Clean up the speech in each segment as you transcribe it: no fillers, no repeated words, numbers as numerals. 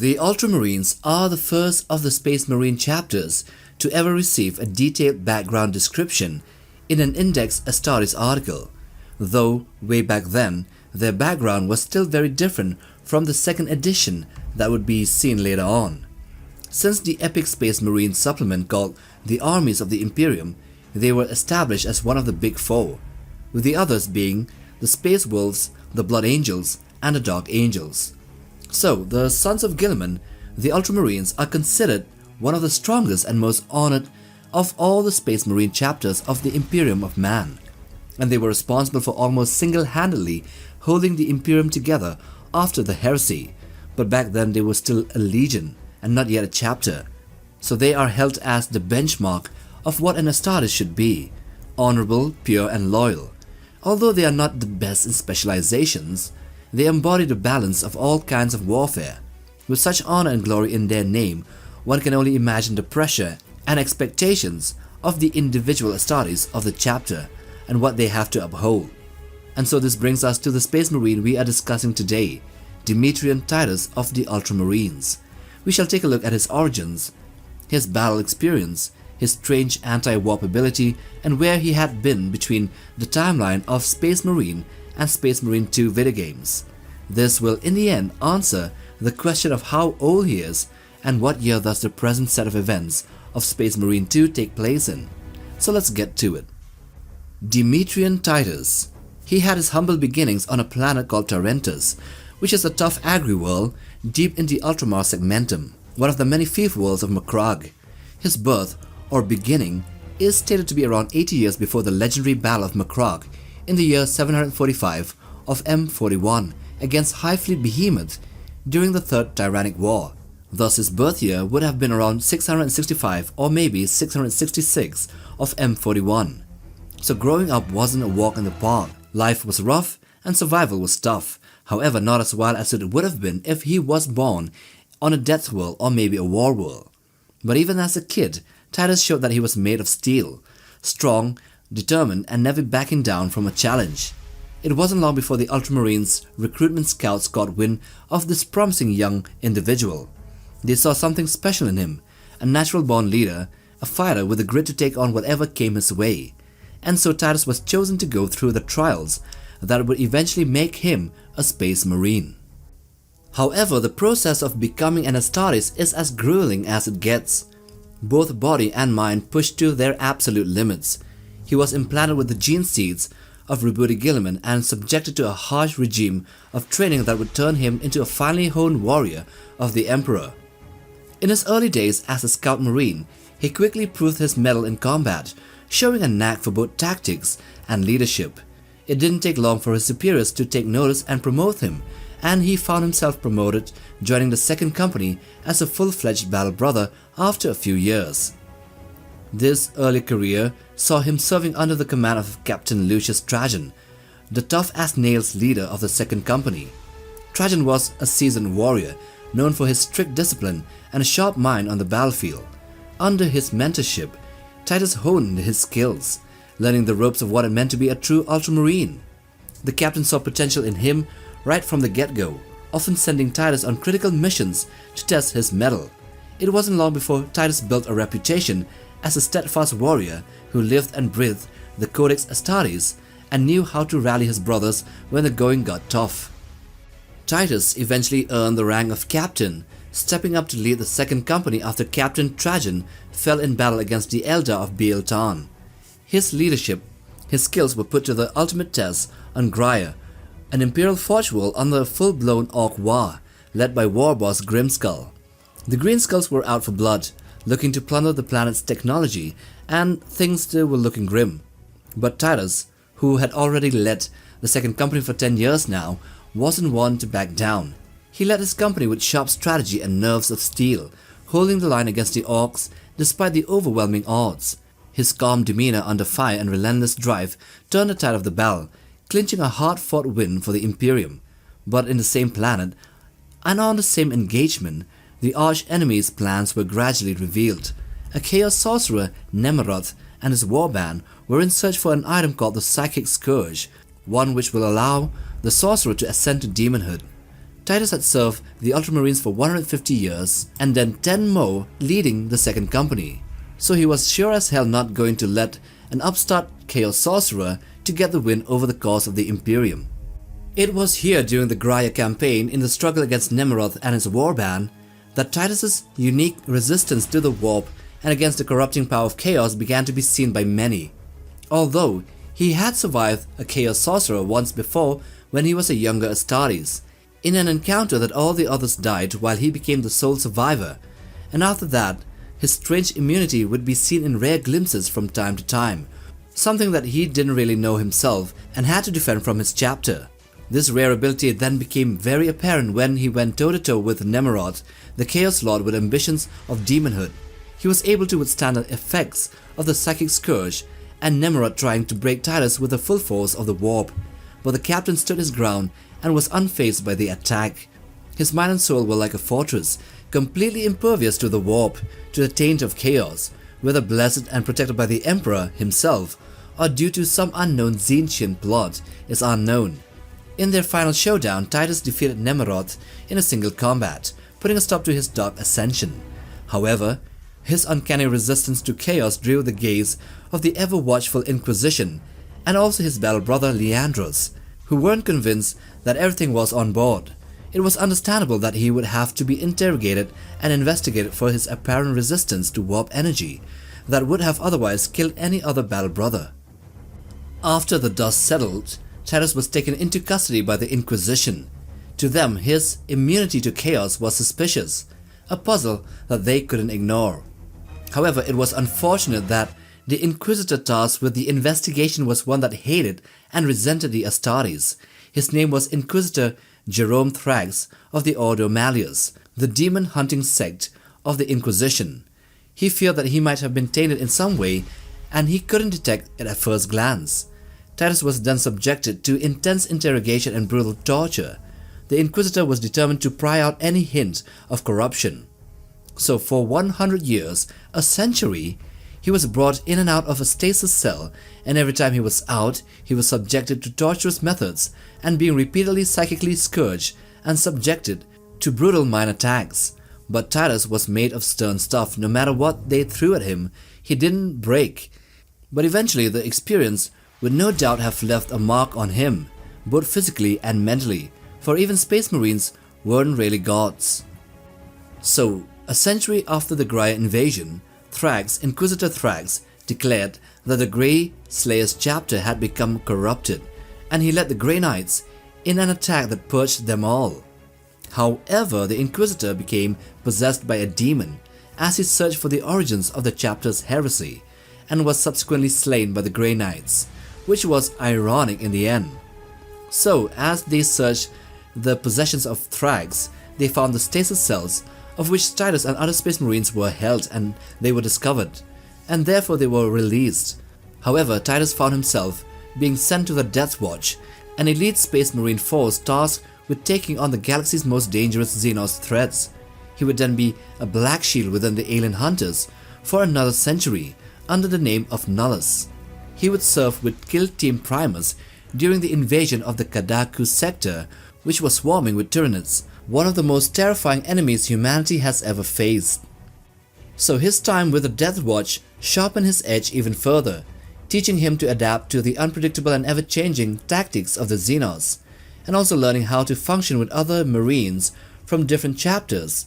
The Ultramarines are the first of the Space Marine chapters to ever receive a detailed background description in an Index Astartes article, though way back then their background was still very different from the second edition that would be seen later on. Since the epic Space Marine supplement called the Armies of the Imperium, they were established as one of the big four, with the others being the Space Wolves, the Blood Angels, and the Dark Angels. So, the Sons of Guilliman, the Ultramarines, are considered one of the strongest and most honored of all the Space Marine chapters of the Imperium of Man, and they were responsible for almost single-handedly holding the Imperium together after the Heresy, but back then they were still a legion and not yet a chapter, so they are held as the benchmark of what an Astartes should be, honorable, pure and loyal. Although they are not the best in specializations, they embody the balance of all kinds of warfare. With such honor and glory in their name, one can only imagine the pressure and expectations of the individual Astartes of the chapter and what they have to uphold. And so this brings us to the Space Marine we are discussing today, Demetrian Titus of the Ultramarines. We shall take a look at his origins, his battle experience, his strange anti-warp ability, and where he had been between the timeline of Space Marine and Space Marine 2 video games. This will in the end answer the question of how old he is and what year does the present set of events of Space Marine 2 take place in. So let's get to it. Demetrian Titus. He had his humble beginnings on a planet called Tarentus, which is a tough agri-world deep in the Ultramar segmentum, one of the many fief worlds of Macragge. His birth, or beginning, is stated to be around 80 years before the legendary Battle of Macragge in the year 745 of M41 against High Fleet Behemoth during the Third Tyrannic War. Thus his birth year would have been around 665 or maybe 666 of M41. So growing up wasn't a walk in the park. Life was rough and survival was tough, however not as wild as it would have been if he was born on a death world or maybe a war world. But even as a kid, Titus showed that he was made of steel, strong, determined and never backing down from a challenge. It wasn't long before the Ultramarines recruitment scouts caught wind of this promising young individual. They saw something special in him, a natural-born leader, a fighter with the grit to take on whatever came his way. And so Titus was chosen to go through the trials that would eventually make him a Space Marine. However, the process of becoming an Astartes is as grueling as it gets. Both body and mind pushed to their absolute limits. He was implanted with the gene seeds of Guilliman and subjected to a harsh regime of training that would turn him into a finely honed warrior of the Emperor. In his early days as a Scout Marine, he quickly proved his mettle in combat, showing a knack for both tactics and leadership. It didn't take long for his superiors to take notice and promote him, and he found himself promoted, joining the 2nd Company as a full-fledged battle brother after a few years. This early career saw him serving under the command of Captain Lucius Trajan, the tough-as-nails leader of the 2nd Company. Trajan was a seasoned warrior, known for his strict discipline and a sharp mind on the battlefield. Under his mentorship, Titus honed his skills, learning the ropes of what it meant to be a true Ultramarine. The captain saw potential in him right from the get-go, often sending Titus on critical missions to test his mettle. It wasn't long before Titus built a reputation as a steadfast warrior who lived and breathed the Codex Astartes and knew how to rally his brothers when the going got tough. Titus eventually earned the rank of captain, stepping up to lead the 2nd Company after Captain Trajan fell in battle against the Eldar of Bealtan. His leadership, his skills were put to the ultimate test on Graia, an Imperial forge world under a full-blown Orc war, led by war boss Grimskull. The Green Skulls were out for blood, looking to plunder the planet's technology, and things still were looking grim. But Titus, who had already led the 2nd Company for 10 years now, wasn't one to back down. He led his company with sharp strategy and nerves of steel, holding the line against the Orcs despite the overwhelming odds. His calm demeanor under fire and relentless drive turned the tide of the battle, clinching a hard-fought win for the Imperium. But in the same planet, and on the same engagement, the arch-enemy's plans were gradually revealed. A Chaos Sorcerer, Nemeroth, and his warband were in search for an item called the Psychic Scourge, one which will allow the sorcerer to ascend to demonhood. Titus had served the Ultramarines for 150 years and then 10 more leading the second company, so he was sure as hell not going to let an upstart chaos sorcerer to get the win over the cause of the Imperium. It was here during the Graia campaign in the struggle against Nemeroth and his warband that Titus's unique resistance to the warp and against the corrupting power of chaos began to be seen by many. Although he had survived a chaos sorcerer once before when he was a younger Astartes, in an encounter that all the others died while he became the sole survivor, and after that his strange immunity would be seen in rare glimpses from time to time, something that he didn't really know himself and had to defend from his chapter. This rare ability then became very apparent when he went toe-to-toe with Nemeroth, the Chaos Lord with ambitions of demonhood. He was able to withstand the effects of the Psychic Scourge and Nemeroth trying to break Titus with the full force of the warp, but the captain stood his ground and was unfazed by the attack. His mind and soul were like a fortress, completely impervious to the warp, to the taint of chaos, whether blessed and protected by the Emperor himself or due to some unknown Zenchian plot is unknown. In their final showdown, Titus defeated Nemeroth in a single combat, putting a stop to his dark ascension. However, his uncanny resistance to chaos drew the gaze of the ever-watchful Inquisition and also his battle brother Leandros, who weren't convinced that everything was on board. It was understandable that he would have to be interrogated and investigated for his apparent resistance to warp energy that would have otherwise killed any other battle brother. After the dust settled, Titus was taken into custody by the Inquisition. To them, his immunity to chaos was suspicious, a puzzle that they couldn't ignore. However, it was unfortunate that the Inquisitor tasked with the investigation was one that hated and resented the Astartes. His name was Inquisitor Jerome Thrax of the Ordo Malleus, the demon-hunting sect of the Inquisition. He feared that he might have been tainted in some way, and he couldn't detect it at first glance. Titus was then subjected to intense interrogation and brutal torture. The Inquisitor was determined to pry out any hint of corruption. So for 100 years, a century, he was brought in and out of a stasis cell, and every time he was out, he was subjected to torturous methods and being repeatedly psychically scourged and subjected to brutal mind attacks. But Titus was made of stern stuff. No matter what they threw at him, he didn't break. But eventually the experience would no doubt have left a mark on him, both physically and mentally, for even Space Marines weren't really gods. So, a century after the Graia invasion, Inquisitor Thrax, declared that the Grey Slayers chapter had become corrupted, and he led the Grey Knights in an attack that purged them all. However, the Inquisitor became possessed by a demon as he searched for the origins of the chapter's heresy, and was subsequently slain by the Grey Knights, which was ironic in the end. So, as they searched the possessions of Thrax, they found the stasis cells of which Titus and other Space Marines were held, and they were discovered, and therefore they were released. However, Titus found himself being sent to the Deathwatch, an elite Space Marine force tasked with taking on the galaxy's most dangerous Xenos threats. He would then be a black shield within the alien hunters for another century under the name of Nullus. He would serve with Kill Team Primus during the invasion of the Kadaku sector, which was swarming with Tyranids, one of the most terrifying enemies humanity has ever faced. So his time with the Deathwatch sharpened his edge even further, teaching him to adapt to the unpredictable and ever-changing tactics of the Xenos, and also learning how to function with other Marines from different chapters,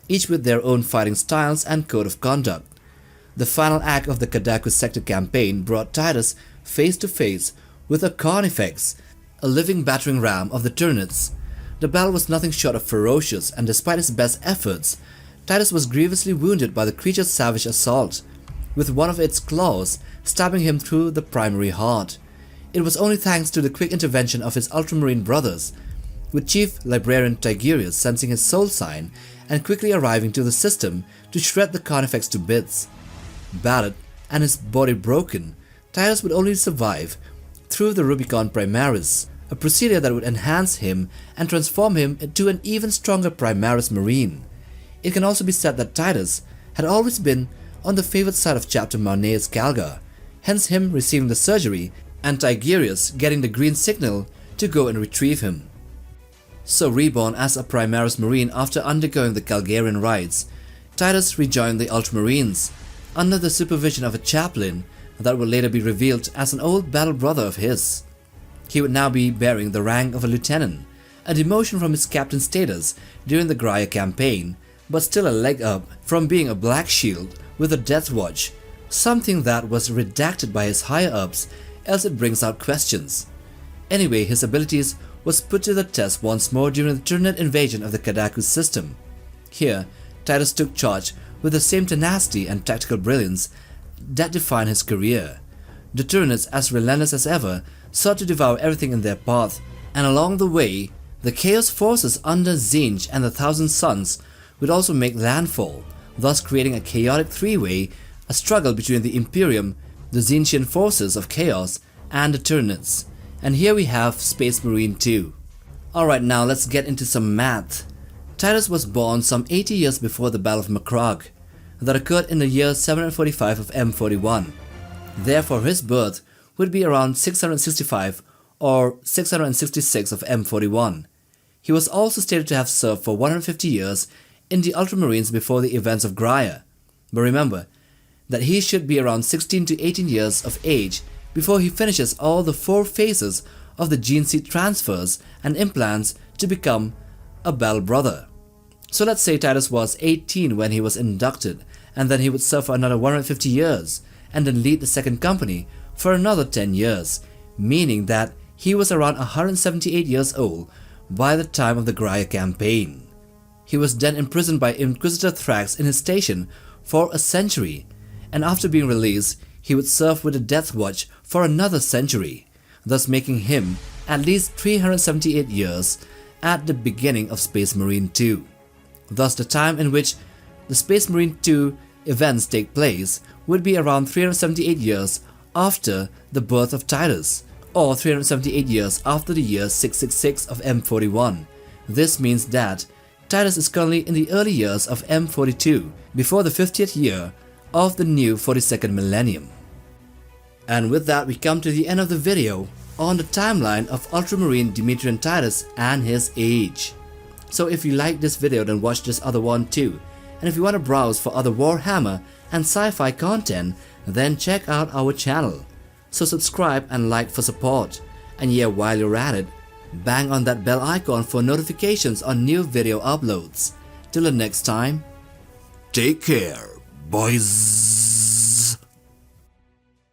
each with their own fighting styles and code of conduct. The final act of the Kadaku sector campaign brought Titus face to face with a Carnifex, a living battering ram of the Tyranids. The battle was nothing short of ferocious, and despite his best efforts, Titus was grievously wounded by the creature's savage assault, with one of its claws stabbing him through the primary heart. It was only thanks to the quick intervention of his Ultramarine brothers, with Chief Librarian Tigurius sensing his soul sign and quickly arriving to the system to shred the Carnifex to bits. Battered and his body broken, Titus would only survive through the Rubicon Primaris, a procedure that would enhance him and transform him into an even stronger Primaris Marine. It can also be said that Titus had always been on the favored side of Chapter Marneus Calgar, hence him receiving the surgery and Tigurius getting the green signal to go and retrieve him. So reborn as a Primaris Marine after undergoing the Calgarian rites, Titus rejoined the Ultramarines under the supervision of a chaplain that would later be revealed as an old battle brother of his. He would now be bearing the rank of a lieutenant, a demotion from his captain status during the Graia campaign, but still a leg up from being a Black Shield with a Deathwatch, something that was redacted by his higher-ups else it brings out questions. Anyway, his abilities was put to the test once more during the Tyranid invasion of the Kadaku system. Here, Titus took charge with the same tenacity and tactical brilliance that defined his career. The Tyranids, as relentless as ever, sought to devour everything in their path, and along the way, the Chaos forces under Tzeentch and the Thousand Sons would also make landfall, thus creating a chaotic three-way, a struggle between the Imperium, the Tzeentchian forces of Chaos, and the Tyranids. And here we have Space Marine 2. Alright, now let's get into some math. Titus was born some 80 years before the Battle of Macragge, that occurred in the year 745 of M41. Therefore his birth would be around 665 or 666 of M41. He was also stated to have served for 150 years in the Ultramarines before the events of Graia, but remember that he should be around 16 to 18 years of age before he finishes all the 4 phases of the gene seed transfers and implants to become a battle brother. So let's say Titus was 18 when he was inducted, and then he would serve for another 150 years, and then lead the second company for another 10 years, meaning that he was around 178 years old by the time of the Graia campaign. He was then imprisoned by Inquisitor Thrax in his station for a century, and after being released, he would serve with the Deathwatch for another century, thus making him at least 378 years at the beginning of Space Marine 2. Thus the time in which the Space Marine 2 events take place would be around 378 years after the birth of Titus, or 378 years after the year 666 of M41. This means that Titus is currently in the early years of M42, before the 50th year of the new 42nd millennium. And with that, we come to the end of the video on the timeline of Ultramarine Demetrian Titus and his age. So if you like this video, then watch this other one too. And if you want to browse for other Warhammer and sci-fi content, then check out our channel. So subscribe and like for support. And yeah, while you're at it, bang on that bell icon for notifications on new video uploads. Till the next time, take care, boys.